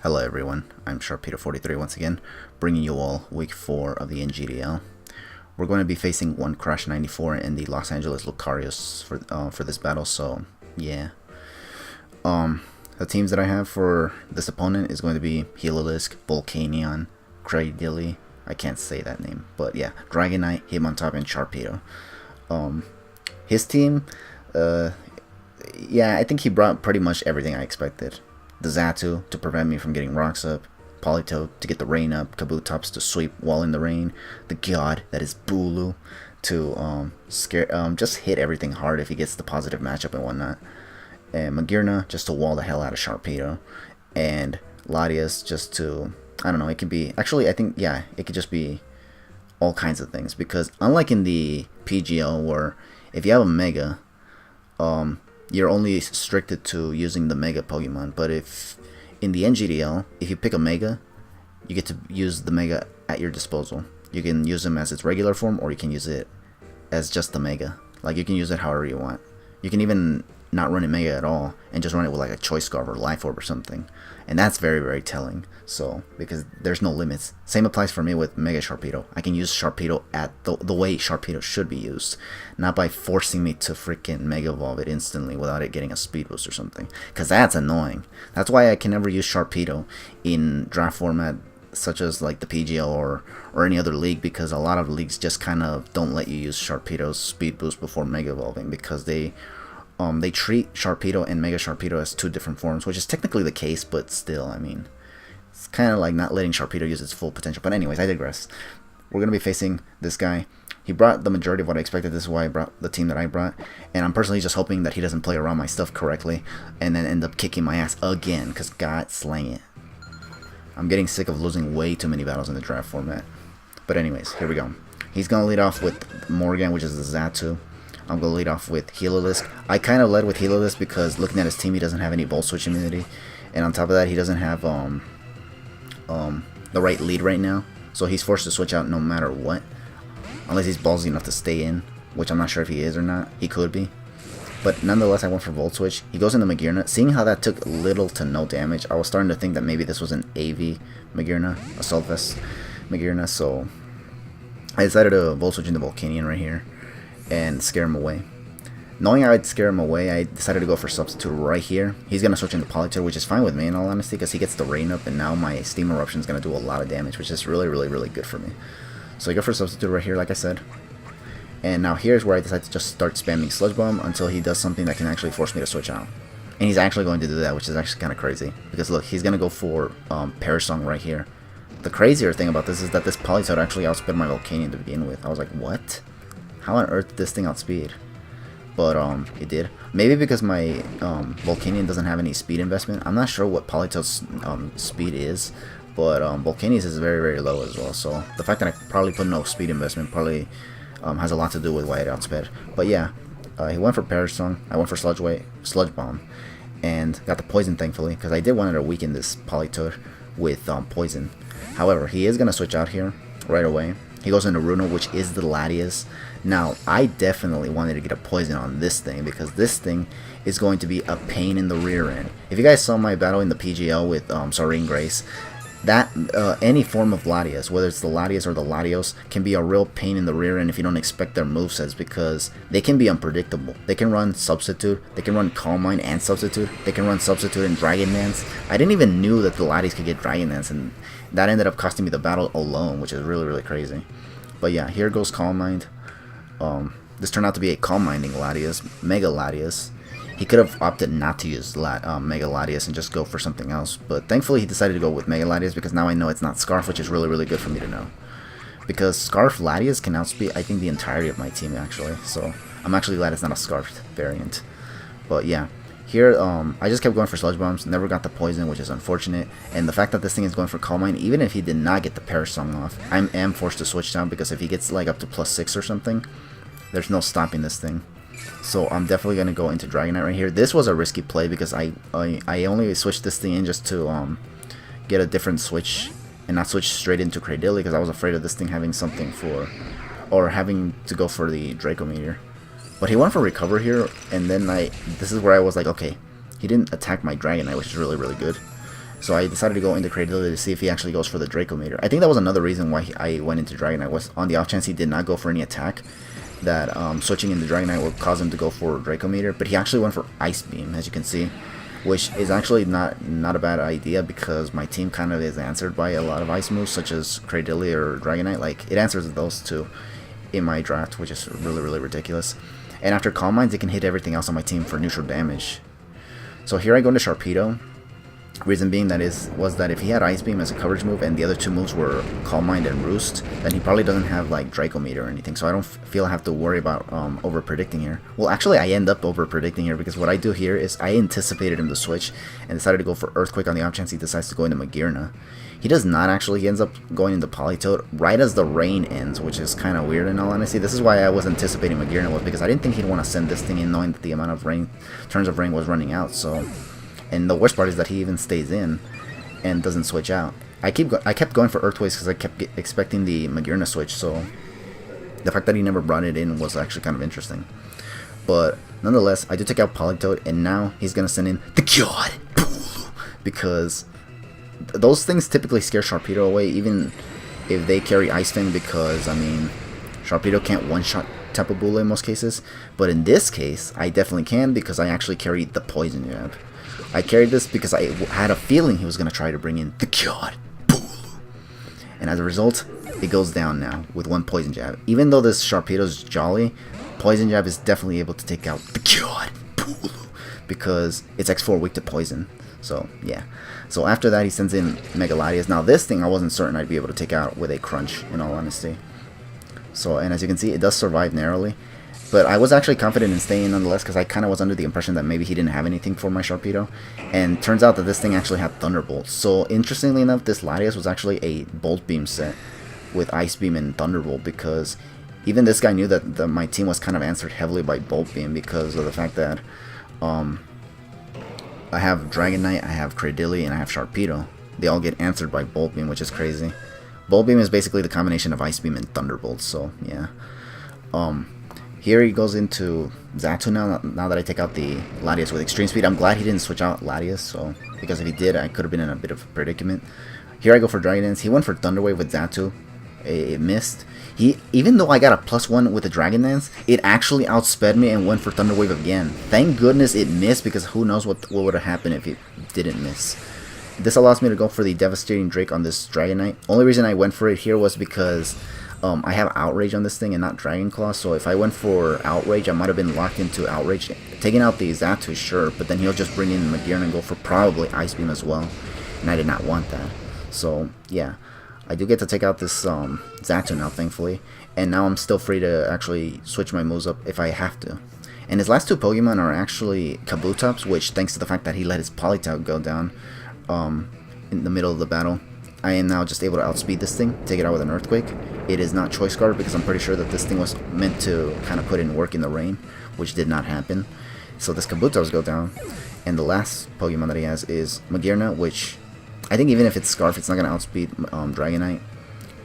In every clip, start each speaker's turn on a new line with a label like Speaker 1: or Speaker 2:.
Speaker 1: Hello everyone, I'm Sharpedo43 once again, bringing you all week 4 of the NGDL. We're going to be facing one Crash 94 and the Los Angeles Lucarios for this battle, so yeah. The teams that I have for this opponent is going to be Helilisk, Volcanion, Cradilly, I can't say that name, but yeah, Dragonite, Hitmontop, and Sharpedo. His team, yeah, I think he brought pretty much everything I expected. The Xatu to prevent me from getting rocks up, Politoed to get the rain up, Kabutops to sweep while in the rain, the god that is Bulu to just hit everything hard if he gets the positive matchup and whatnot, and Magearna just to wall the hell out of Sharpedo, and Latias just to, I don't know, it could be, actually I think, yeah, it could just be all kinds of things, because unlike in the PGO where if you have a Mega, you're only restricted to using the Mega Pokemon, but if in the NGDL, if you pick a Mega, you get to use the Mega at your disposal. You can use them as its regular form, or you can use it as just the Mega. Like, you can use it however you want. You can even not run it Mega at all, and just run it with like a Choice Scarf or Life Orb or something. And that's very, very telling, so, because there's no limits. Same applies for me with Mega Sharpedo. I can use Sharpedo at the way Sharpedo should be used, not by forcing me to freaking Mega Evolve it instantly without it getting a speed boost or something, because that's annoying. That's why I can never use Sharpedo in draft format such as like the PGL or any other league, because a lot of leagues just kind of don't let you use Sharpedo's speed boost before Mega Evolving, because they treat Sharpedo and Mega Sharpedo as two different forms, which is technically the case, but still, I mean, it's kind of like not letting Sharpedo use its full potential. But anyways, I digress. We're going to be facing this guy. He brought the majority of what I expected. This is why I brought the team that I brought. And I'm personally just hoping that he doesn't play around my stuff correctly and then end up kicking my ass again, because God slang it. I'm getting sick of losing way too many battles in the draft format. But anyways, here we go. He's going to lead off with Morgan, which is the Xatu. I'm going to lead off with Helilisk. I kind of led with Helilisk because looking at his team, he doesn't have any Volt Switch immunity. And on top of that, he doesn't have the right lead right now. So he's forced to switch out no matter what. Unless he's ballsy enough to stay in, which I'm not sure if he is or not. He could be. But nonetheless, I went for Volt Switch. He goes into Magearna. Seeing how that took little to no damage, I was starting to think that maybe this was an AV Magearna, a Solvest Magearna. So I decided to Volt Switch into Volcanion right here and scare him away. Knowing I'd scare him away, I decided to go for Substitute right here. He's going to switch into Politoed, which is fine with me in all honesty, because he gets the rain up, and now my Steam Eruption is going to do a lot of damage, which is really, really, really good for me. So I go for Substitute right here, like I said. And now here's where I decide to just start spamming Sludge Bomb until he does something that can actually force me to switch out. And he's actually going to do that, which is actually kind of crazy. Because look, he's going to go for Perish Song right here. The crazier thing about this is that this Politoed actually outsped my Volcanion to begin with. I was like, what? How on earth did this thing outspeed? But it did. Maybe because my Volcanion doesn't have any speed investment. I'm not sure what Politoed's speed is, but Volcanion is very, very low as well. So the fact that I probably put no speed investment probably has a lot to do with why it outsped. But yeah, he went for Perish Song. I went for Sludge Bomb, and got the Poison thankfully, because I did want to weaken this Politoed with Poison. However, he is gonna switch out here right away. He goes into Runo, which is the Latias. Now, I definitely wanted to get a Poison on this thing, because this thing is going to be a pain in the rear end. If you guys saw my battle in the PGL with Serene Grace, that any form of Latias, whether it's the Latias or the Latios, can be a real pain in the rear end if you don't expect their movesets, because they can be unpredictable. They can run Substitute, they can run Calm Mind and Substitute, they can run Substitute and Dragon Dance. I didn't even knew that the Latias could get Dragon Dance, and that ended up costing me the battle alone, which is really, really crazy. But yeah, here goes Calm Mind. This turned out to be a Calm Minding Latias, Mega Latias. He could have opted not to use Mega Latias and just go for something else, but thankfully he decided to go with Mega Latias, because now I know it's not Scarf, which is really, really good for me to know. Because Scarf Latias can outspeed, I think, the entirety of my team, actually. So I'm actually glad it's not a Scarf variant. But yeah, here I just kept going for Sludge Bombs, never got the Poison, which is unfortunate. And the fact that this thing is going for Calm Mind, even if he did not get the Perish Song off, I am forced to switch down, because if he gets like up to +6 or something, there's no stopping this thing. So I'm definitely going to go into Dragonite right here. This was a risky play, because I only switched this thing in just to get a different switch and not switch straight into Cradilly, because I was afraid of this thing having something for, or having to go for the Draco Meteor. But he went for Recover here, and then this is where I was like, okay, he didn't attack my Dragonite, which is really, really good. So I decided to go into Cradility to see if he actually goes for the Draco Meter. I think that was another reason why I went into Dragonite, was on the off chance he did not go for any attack, that switching into Dragonite would cause him to go for Draco Meter. But he actually went for Ice Beam, as you can see, which is actually not a bad idea, because my team kind of is answered by a lot of ice moves, such as Cradility or Dragonite. Like, it answers those two in my draft, which is really ridiculous. And after Calm Minds, it can hit everything else on my team for neutral damage. So here I go into Sharpedo. Reason being was that if he had Ice Beam as a coverage move and the other two moves were Calm Mind and Roost, then he probably doesn't have like Draco Meter or anything, so I don't feel I have to worry about over predicting here. Well, actually I end up over predicting here, because what I do here is I anticipated him to switch and decided to go for Earthquake on the off chance he decides to go into Magearna. He does not actually. He ends up going into Politoed right as the rain ends, which is kind of weird in all honesty. This is why I was anticipating Magearna, was because I didn't think he'd want to send this thing in knowing that the amount of turns of rain was running out. So, and the worst part is that he even stays in and doesn't switch out. I kept going for Earthquakes because I kept expecting the Magearna switch, so the fact that he never brought it in was actually kind of interesting. But nonetheless, I do take out Politoed, and now he's going to send in the God, because those things typically scare Sharpedo away, even if they carry Ice Fang, because, I mean, Sharpedo can't one-shot Tapu Bulu in most cases. But in this case, I definitely can, because I actually carried the Poison Jab. I carried this because I had a feeling he was going to try to bring in the God Bulu. And as a result, it goes down now with one Poison Jab. Even though this Sharpedo's jolly, Poison Jab is definitely able to take out the God Bulu, because it's X4 weak to Poison. So, yeah. So after that, he sends in Mega Latias. Now, this thing I wasn't certain I'd be able to take out with a Crunch, in all honesty. So, and as you can see, it does survive narrowly. But I was actually confident in staying nonetheless, because I kind of was under the impression that maybe he didn't have anything for my Sharpedo. And turns out that this thing actually had Thunderbolt. So, interestingly enough, this Latias was actually a Bolt Beam set with Ice Beam and Thunderbolt, because even this guy knew that my team was kind of answered heavily by Bolt Beam, because of the fact that I have Dragonite, I have Cradility, and I have Sharpedo. They all get answered by Bolt Beam, which is crazy. Bolt Beam is basically the combination of Ice Beam and Thunderbolt, so yeah. Here he goes into Xatu now that I take out the Latias with Extreme Speed. I'm glad he didn't switch out Latias, so, because if he did, I could have been in a bit of a predicament. Here I go for Dragon Dance. He went for Thunder Wave with Xatu. It missed. Even though I got a +1 with the Dragon Dance, it actually outsped me and went for Thunder Wave again. Thank goodness it missed, because who knows what would have happened if it didn't miss. This allows me to go for the Devastating Drake on this Dragonite. Only reason I went for it here was because I have Outrage on this thing and not Dragon Claw, so if I went for Outrage, I might have been locked into Outrage. Taking out the Xatu, sure, but then he'll just bring in Magearna and go for probably Ice Beam as well, and I did not want that. So, yeah. I do get to take out this Xatu now, thankfully, and now I'm still free to actually switch my moves up if I have to. And his last two Pokemon are actually Kabutops, which, thanks to the fact that he let his Politoed go down in the middle of the battle, I am now just able to outspeed this thing, take it out with an Earthquake. It is not Choice Scarf, because I'm pretty sure that this thing was meant to kind of put in work in the rain, which did not happen. So this Kabutops go down, and the last Pokemon that he has is Magearna, which I think even if it's Scarf, it's not going to outspeed Dragonite.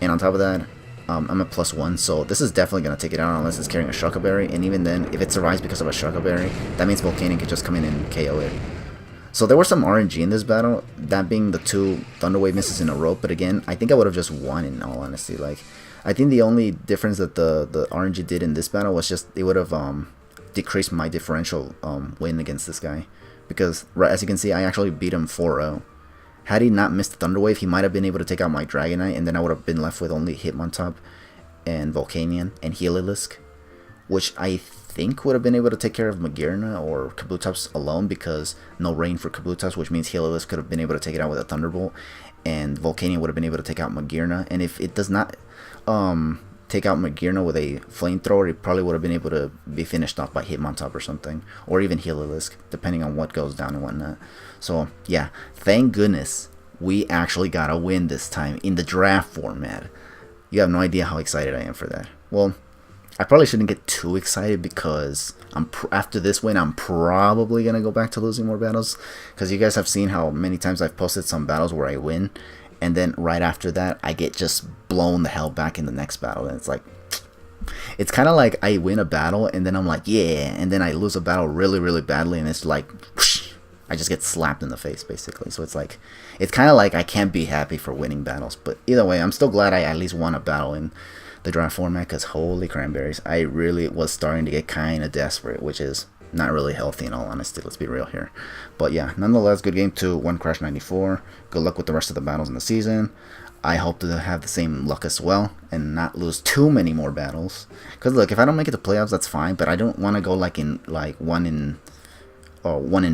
Speaker 1: And on top of that, I'm at +1, so this is definitely going to take it out unless it's carrying a Shuckle Berry. And even then, if it survives because of a Shuckle Berry, that means Volcanion could just come in and KO it. So there was some RNG in this battle, that being the two Thunder Wave misses in a row. But again, I think I would have just won in all honesty. Like, I think the only difference that the RNG did in this battle was just it would have decreased my differential win against this guy. Because, as you can see, I actually beat him 4-0. Had he not missed the Thunder Wave, he might have been able to take out my Dragonite, and then I would have been left with only Hitmontop and Volcanion and Heliolisk, which I think would have been able to take care of Magearna or Kabutops alone, because no rain for Kabutops, which means Heliolisk could have been able to take it out with a Thunderbolt, and Volcanion would have been able to take out Magearna. And if it does not take out Magearna with a Flamethrower, it probably would have been able to be finished off by Hitmontop or something, or even Heliolisk, depending on what goes down and whatnot. So, yeah, thank goodness we actually got a win this time in the draft format. You have no idea how excited I am for that. Well, I probably shouldn't get too excited, because after this win, I'm probably going to go back to losing more battles, because you guys have seen how many times I've posted some battles where I win, and then right after that, I get just blown the hell back in the next battle, and it's like, it's kind of like I win a battle, and then I'm like, yeah, and then I lose a battle really, really badly, and it's like, whoosh, I just get slapped in the face, basically. So it's like, it's kind of like I can't be happy for winning battles. But either way, I'm still glad I at least won a battle in the draft format, because holy cranberries, I really was starting to get kind of desperate, which is not really healthy in all honesty, let's be real here. But yeah, nonetheless, good game to One Crash 94. Good luck with the rest of the battles in the season. I hope to have the same luck as well and not lose too many more battles. Because look, if I don't make it to playoffs, that's fine, but I don't want to go like in like 1 in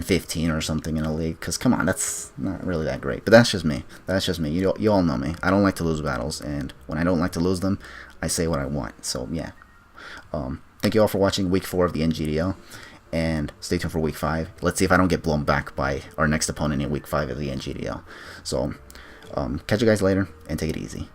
Speaker 1: 15 or something in a league, because come on, that's not really that great. But that's just me. That's just me. You all know me. I don't like to lose battles, and when I don't like to lose them, I say what I want. So yeah. Thank you all for watching week 4 of the NGDL, and stay tuned for week 5. Let's see if I don't get blown back by our next opponent in week 5 of the NGDL. So catch you guys later, and take it easy.